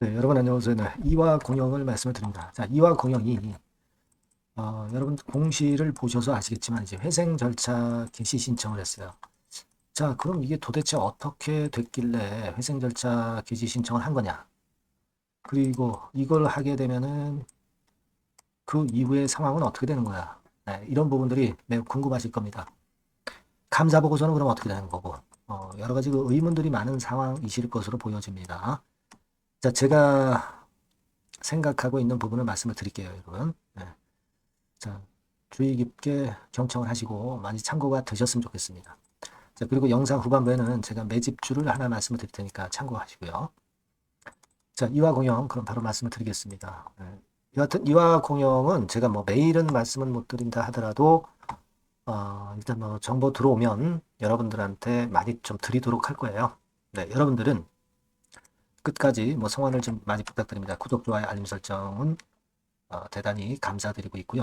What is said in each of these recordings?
네, 여러분 안녕하세요. 네, 이와 공영을 말씀을 드립니다. 자, 이와 공영이 여러분 공시를 보셔서 아시겠지만 이제 회생 절차 개시 신청을 했어요. 자, 그럼 이게 도대체 어떻게 됐길래 회생 절차 개시 신청을 한 거냐? 그리고 이걸 하게 되면은 그 이후의 상황은 어떻게 되는 거야? 네, 이런 부분들이 매우 궁금하실 겁니다. 감사 보고서는 그럼 어떻게 되는 거고? 여러 가지 그 의문들이 많은 상황이실 것으로 보여집니다. 자, 제가 생각하고 있는 부분을 말씀을 드릴게요, 여러분. 네. 자, 주의 깊게 경청을 하시고 많이 참고가 되셨으면 좋겠습니다. 자, 그리고 영상 후반부에는 제가 매집주를 하나 말씀을 드릴 테니까 참고하시고요. 자, 이화공영 그럼 바로 말씀을 드리겠습니다. 네. 여하튼 이화공영은 제가 뭐 매일은 말씀은 못 드린다 하더라도 일단 뭐 정보 들어오면 여러분들한테 많이 좀 드리도록 할 거예요. 네, 여러분들은 끝까지 뭐 성원을 좀 많이 부탁드립니다. 구독, 좋아요, 알림 설정은 대단히 감사드리고 있고요.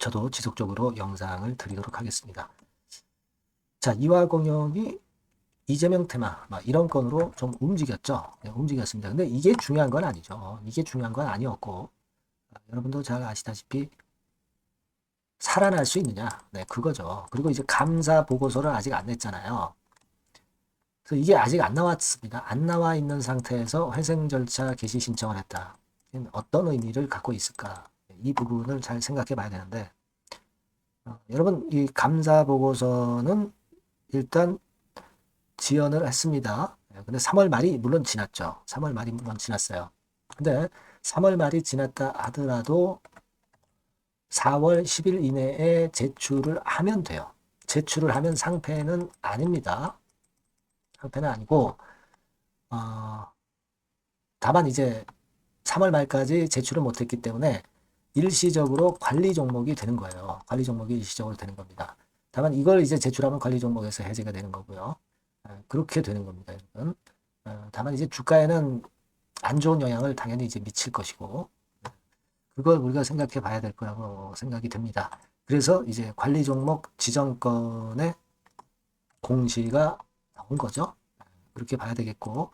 저도 지속적으로 영상을 드리도록 하겠습니다. 자, 이화공영이 이재명 테마 이런 건으로 좀 움직였죠. 네, 움직였습니다. 근데 이게 중요한 건 아니죠. 이게 중요한 건 아니었고 여러분도 잘 아시다시피 살아날 수 있느냐, 네, 그거죠. 그리고 이제 감사 보고서를 아직 안 냈잖아요. 그래서 이게 아직 안 나왔습니다. 안 나와 있는 상태에서 회생 절차 개시 신청을 했다. 어떤 의미를 갖고 있을까? 이 부분을 잘 생각해 봐야 되는데 여러분 이 감사 보고서는 일단 지연을 했습니다. 근데 3월 말이 물론 지났죠. 3월 말이 물론 지났어요. 근데 3월 말이 지났다 하더라도 4월 10일 이내에 제출을 하면 돼요. 제출을 하면 상패는 아닙니다. 상패는 아니고 다만 이제 3월 말까지 제출을 못했기 때문에 일시적으로 관리 종목이 되는 거예요. 관리 종목이 일시적으로 되는 겁니다. 다만 이걸 이제 제출하면 관리 종목에서 해제가 되는 거고요. 그렇게 되는 겁니다, 여러분. 다만 이제 주가에는 안 좋은 영향을 당연히 이제 미칠 것이고, 그걸 우리가 생각해 봐야 될 거라고 생각이 됩니다. 그래서 이제 관리 종목 지정권의 공시가 나온 거죠. 그렇게 봐야 되겠고,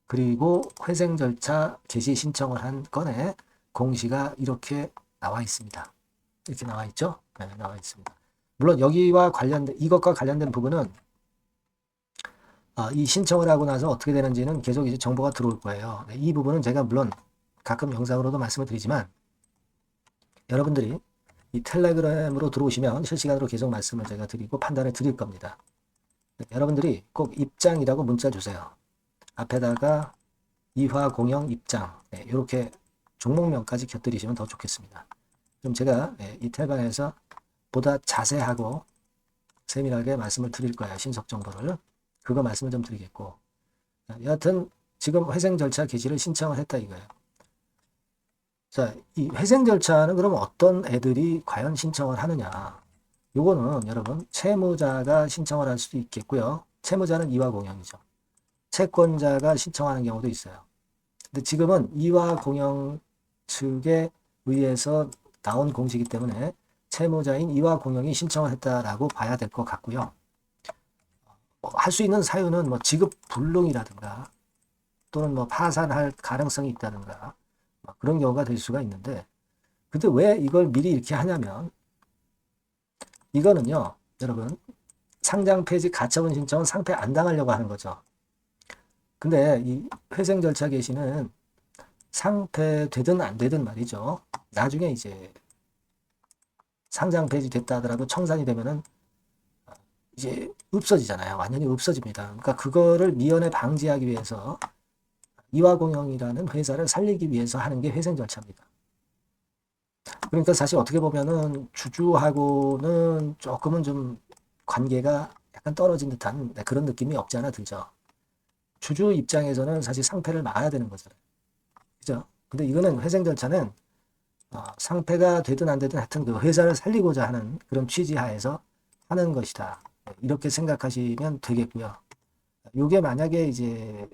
그리고 회생 절차 개시 신청을 한 건에 공시가 이렇게 나와 있습니다. 이렇게 나와 있죠? 네, 나와 있습니다. 물론 여기와 관련된, 이것과 관련된 부분은 이 신청을 하고 나서 어떻게 되는지는 계속 이제 정보가 들어올 거예요. 네, 이 부분은 제가 물론 가끔 영상으로도 말씀을 드리지만 여러분들이 이 텔레그램으로 들어오시면 실시간으로 계속 말씀을 제가 드리고 판단을 드릴 겁니다. 네, 여러분들이 꼭 입장이라고 문자 주세요. 앞에다가 이화공영 입장 네, 이렇게 종목명까지 곁들이시면 더 좋겠습니다. 그럼 제가 이 텔방에서 보다 자세하고 세밀하게 말씀을 드릴 거예요. 신속 정보를. 그거 말씀을 좀 드리겠고 여하튼 지금 회생 절차 개시를 신청을 했다 이거예요. 자, 이 회생 절차는 그럼 어떤 애들이 과연 신청을 하느냐? 요거는 여러분 채무자가 신청을 할 수도 있겠고요. 채무자는 이화공영이죠. 채권자가 신청하는 경우도 있어요. 근데 지금은 이화공영 측에 의해서 나온 공시이기 때문에 채무자인 이화공영이 신청을 했다라고 봐야 될 것 같고요. 할 수 있는 사유는 뭐 지급 불능이라든가 또는 뭐 파산할 가능성이 있다든가 그런 경우가 될 수가 있는데 근데 왜 이걸 미리 이렇게 하냐면 이거는요 여러분 상장 폐지 가처분 신청은 상패 안 당하려고 하는 거죠. 근데 이 회생 절차 개시는 상패 되든 안 되든 말이죠. 나중에 이제 상장 폐지 됐다 하더라도 청산이 되면은 이제 없어지잖아요. 완전히 없어집니다. 그러니까 그거를 미연에 방지하기 위해서 이화공영이라는 회사를 살리기 위해서 하는 게 회생 절차입니다. 그러니까 사실 어떻게 보면은 주주하고는 조금은 좀 관계가 약간 떨어진 듯한 그런 느낌이 없지 않아 들죠. 주주 입장에서는 사실 상패를 막아야 되는 거잖아요. 그죠? 근데 이거는 회생 절차는 상패가 되든 안 되든 하여튼 그 회사를 살리고자 하는 그런 취지 하에서 하는 것이다. 이렇게 생각하시면 되겠고요. 이게 만약에 이제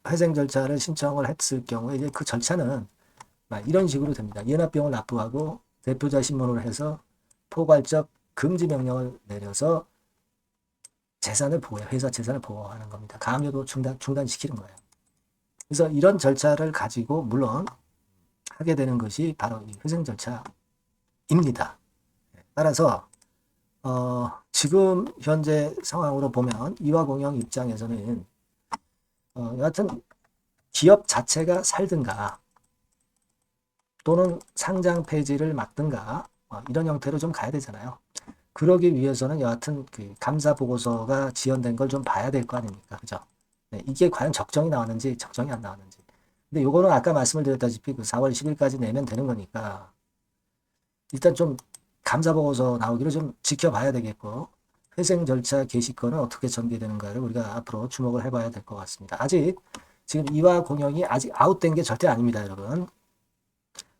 회생 절차를 신청을 했을 경우에 이제 그 절차는 이런 식으로 됩니다. 연합병을 납부하고 대표자 신문을 해서 포괄적 금지 명령을 내려서 재산을 보호해요. 회사 재산을 보호하는 겁니다. 가압류도 중단시키는 거예요. 그래서 이런 절차를 가지고 물론 하게 되는 것이 바로 이 회생 절차입니다. 따라서 지금 현재 상황으로 보면 이화공영 입장에서는 여하튼 기업 자체가 살든가 또는 상장 폐지를 막든가 이런 형태로 좀 가야 되잖아요. 그러기 위해서는 여하튼 그 감사 보고서가 지연된 걸 좀 봐야 될 거 아닙니까? 그죠? 네, 이게 과연 적정이 나왔는지 적정이 안 나왔는지. 근데 요거는 아까 말씀을 드렸다시피 그 4월 10일까지 내면 되는 거니까 일단 좀 감사 보고서 나오기를 좀 지켜봐야 되겠고 회생 절차 개시권은 어떻게 전개되는가를 우리가 앞으로 주목을 해봐야 될 것 같습니다. 아직 지금 이화공영이 아직 아웃된 게 절대 아닙니다, 여러분.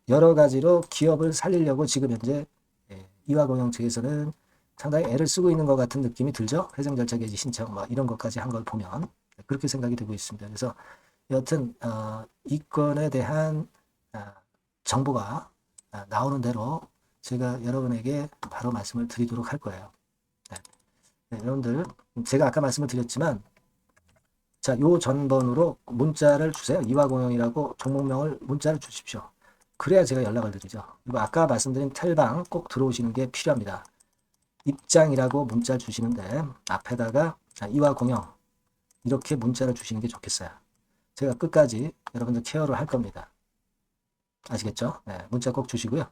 여러 가지로 기업을 살리려고 지금 현재 이화공영 측에서는 상당히 애를 쓰고 있는 것 같은 느낌이 들죠. 회생 절차 개시 신청 뭐 이런 것까지 한 걸 보면 그렇게 생각이 되고 있습니다. 그래서 여튼 이 건에 대한 정보가 나오는 대로 제가 여러분에게 바로 말씀을 드리도록 할 거예요. 네, 여러분들 제가 아까 말씀을 드렸지만 자, 요 전번으로 문자를 주세요. 이화공영이라고 종목명을 문자를 주십시오. 그래야 제가 연락을 드리죠. 그리고 아까 말씀드린 텔방 꼭 들어오시는 게 필요합니다. 입장이라고 문자 주시는데 앞에다가 이화공영 이렇게 문자를 주시는 게 좋겠어요. 제가 끝까지 여러분들 케어를 할 겁니다. 아시겠죠? 네, 문자 꼭 주시고요.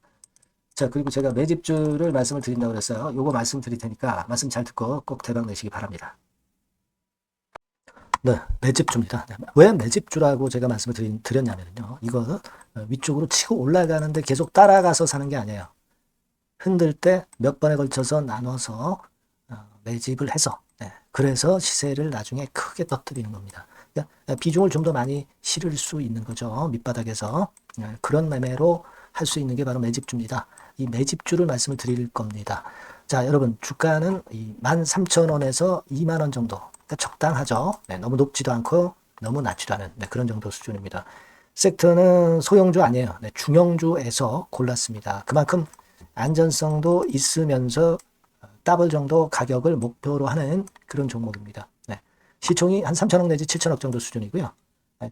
자, 그리고 제가 매집주를 말씀을 드린다고 그랬어요. 요거 말씀 드릴 테니까 말씀 잘 듣고 꼭 대박 내시기 바랍니다. 네, 매집주입니다. 네, 왜 매집주라고 제가 말씀을 드렸냐면요. 이거 위쪽으로 치고 올라가는데 계속 따라가서 사는 게 아니에요. 흔들 때 몇 번에 걸쳐서 나눠서 매집을 해서 그래서 시세를 나중에 크게 터뜨리는 겁니다. 그러니까 비중을 좀 더 많이 실을 수 있는 거죠. 밑바닥에서 그런 매매로 할 수 있는 게 바로 매집주입니다. 이 매집주를 말씀을 드릴 겁니다. 자, 여러분 주가는 13,000원에서 2만원 정도 그러니까 적당하죠. 너무 높지도 않고 너무 낮지도 않은 그런 정도 수준입니다. 섹터는 소형주 아니에요. 중형주에서 골랐습니다. 그만큼 안전성도 있으면서 더블 정도 가격을 목표로 하는 그런 종목입니다. 시총이 한 3천억 내지 7천억 정도 수준이고요.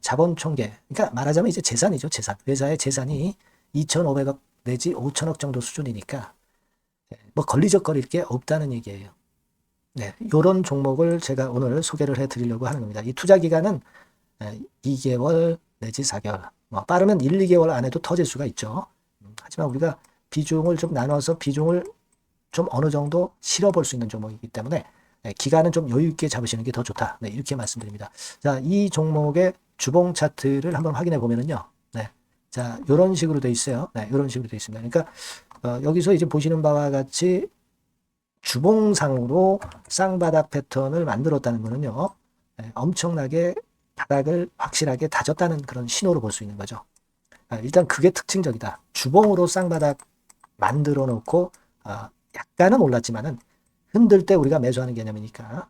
자본 총계, 그러니까 말하자면 이제 재산이죠. 재산. 회사의 재산이 2,500억 내지 5천억 정도 수준이니까 뭐 걸리적거릴 게 없다는 얘기예요. 이런 종목을 제가 오늘 소개를 해드리려고 하는 겁니다. 이 투자 기간은 2개월 내지 4개월, 뭐 빠르면 1, 2개월 안에도 터질 수가 있죠. 하지만 우리가 비중을 좀 나눠서 비중을 좀 어느 정도 실어볼 수 있는 종목이기 때문에 기간은 좀 여유 있게 잡으시는 게 더 좋다. 이렇게 말씀드립니다. 자, 이 종목의 주봉 차트를 한번 확인해 보면은요. 자, 이런 식으로 돼 있어요. 이런 식으로 돼 있습니다. 그러니까 여기서 이제 보시는 바와 같이 주봉상으로 쌍바닥 패턴을 만들었다는 거는요. 엄청나게 바닥을 확실하게 다졌다는 그런 신호로 볼 수 있는 거죠. 일단 그게 특징적이다. 주봉으로 쌍바닥 만들어 놓고 약간은 올랐지만은 흔들 때 우리가 매수하는 개념이니까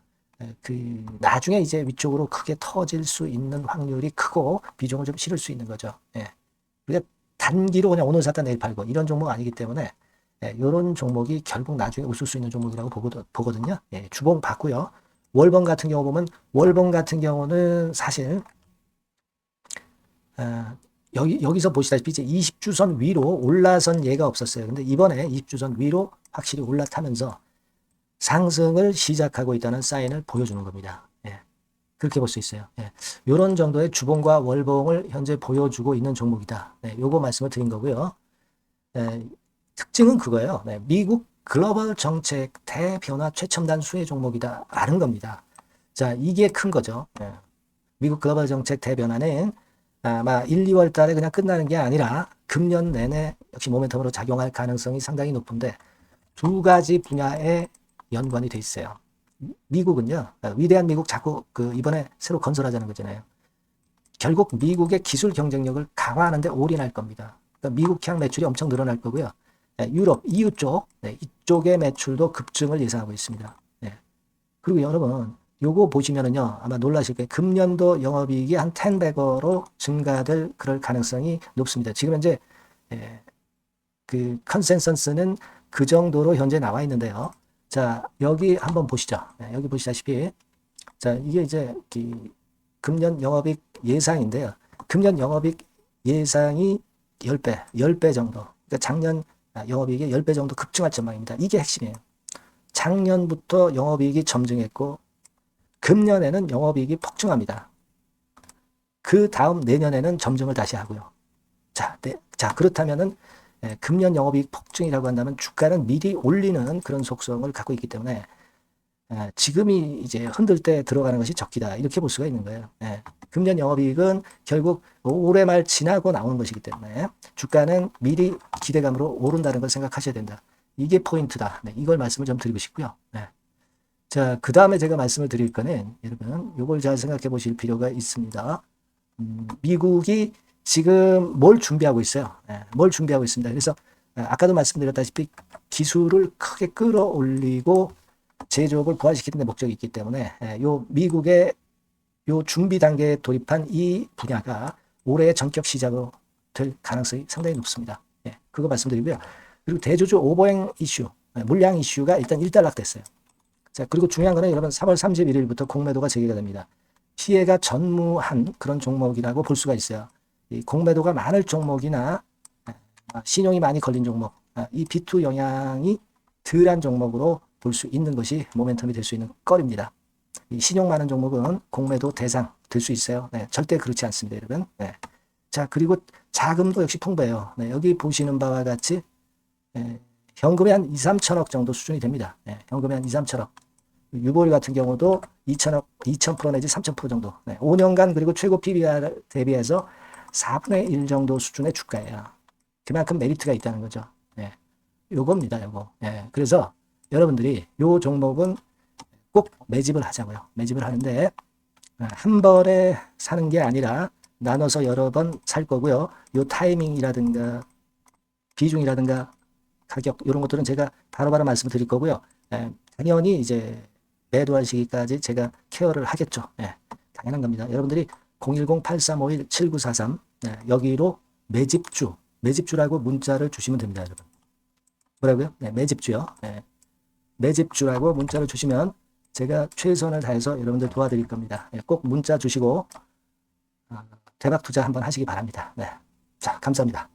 그 나중에 이제 위쪽으로 크게 터질 수 있는 확률이 크고 비중을 좀 실을 수 있는 거죠. 우리가 단기로 그냥 오늘 샀다 내일 팔고 이런 종목 아니기 때문에 이런 종목이 결국 나중에 웃을 수 있는 종목이라고 보거든요. 주봉 봤고요. 월봉 같은 경우 보면 월봉 같은 경우는 사실 여기서 보시다시피 이제 20주선 위로 올라선 예가 없었어요. 근데 이번에 20주선 위로 확실히 올라타면서 상승을 시작하고 있다는 사인을 보여주는 겁니다. 그렇게 볼 수 있어요. 이런 정도의 주봉과 월봉을 현재 보여주고 있는 종목이다. 요거 말씀을 드린 거고요. 특징은 그거예요. 미국 글로벌 정책 대변화 최첨단 수혜 종목이다 라는 겁니다. 자, 이게 큰 거죠. 미국 글로벌 정책 대변화는 아마 1, 2월 달에 그냥 끝나는 게 아니라 금년 내내 역시 모멘텀으로 작용할 가능성이 상당히 높은데 두 가지 분야에 연관이 돼 있어요. 미국은요, 위대한 미국 자꾸 이번에 새로 건설하자는 거잖아요. 결국 미국의 기술 경쟁력을 강화하는데 올인할 겁니다. 그러니까 미국향 매출이 엄청 늘어날 거고요. 유럽, EU 쪽, 이쪽의 매출도 급증을 예상하고 있습니다. 그리고 여러분, 요거 보시면은요, 아마 놀라실 거예요. 금년도 영업이익이 한 10배로 증가될 그럴 가능성이 높습니다. 지금 현재 그 컨센서스는 그 정도로 현재 나와 있는데요. 자, 여기 한번 보시죠. 네, 여기 보시다시피 자, 이게 이제 금년 영업이익 예상인데요. 금년 영업이익 예상이 10배 정도. 그러니까 작년 영업이익이 10배 정도 급증할 전망입니다. 이게 핵심이에요. 작년부터 영업이익이 점증했고 금년에는 영업이익이 폭증합니다. 그 다음 내년에는 점증을 다시 하고요. 자, 자 그렇다면은 금년 영업이익 폭증이라고 한다면 주가는 미리 올리는 그런 속성을 갖고 있기 때문에 지금이 이제 흔들 때 들어가는 것이 적기다. 이렇게 볼 수가 있는 거예요. 금년 영업이익은 결국 올해 말 지나고 나오는 것이기 때문에 주가는 미리 기대감으로 오른다는 걸 생각하셔야 된다. 이게 포인트다. 네, 이걸 말씀을 좀 드리고 싶고요. 네. 자, 그 다음에 제가 말씀을 드릴 거는 여러분 이걸 잘 생각해 보실 필요가 있습니다. 미국이 지금 뭘 준비하고 있어요. 뭘 준비하고 있습니다. 그래서 아까도 말씀드렸다시피 기술을 크게 끌어올리고 제조업을 부활시키는 데 목적이 있기 때문에 요 미국의 요 준비 단계에 돌입한 이 분야가 올해 전격 시작으로 될 가능성이 상당히 높습니다. 그거 말씀드리고요. 그리고 대주주 오버행 이슈, 물량 이슈가 일단 일단락됐어요. 자, 그리고 중요한 거는 여러분 3월 31일부터 공매도가 재개가 됩니다. 피해가 전무한 그런 종목이라고 볼 수가 있어요. 이 공매도가 많을 종목이나 신용이 많이 걸린 종목, 이 B2 영향이 덜한 종목으로 볼 수 있는 것이 모멘텀이 될 수 있는 거리입니다. 이 신용 많은 종목은 공매도 대상 될 수 있어요. 네, 절대 그렇지 않습니다, 여러분. 네. 자, 그리고 자금도 역시 풍부해요. 네, 여기 보시는 바와 같이 현금이 한 2, 3천억 정도 수준이 됩니다. 현금이 한 2, 3천억. 유보율 같은 경우도 2천억, 2,000% 내지 3,000% 정도. 5년간 그리고 최고 PBR 대비해서 4분의 1 정도 수준의 주가예요. 그만큼 메리트가 있다는 거죠. 요겁니다, 요거. 그래서 여러분들이 요 종목은 꼭 매집을 하자고요. 매집을 하는데 한 번에 사는 게 아니라 나눠서 여러 번 살 거고요. 요 타이밍이라든가 비중이라든가 가격 이런 것들은 제가 바로바로 말씀을 드릴 거고요. 당연히 이제 매도할 시기까지 제가 케어를 하겠죠. 당연한 겁니다. 여러분들이 010-8351-7943 여기로 매집주라고 문자를 주시면 됩니다, 여러분. 뭐라고요? 매집주요. 매집주라고 문자를 주시면 제가 최선을 다해서 여러분들 도와드릴 겁니다. 꼭 문자 주시고 대박 투자 한번 하시기 바랍니다. 자, 감사합니다.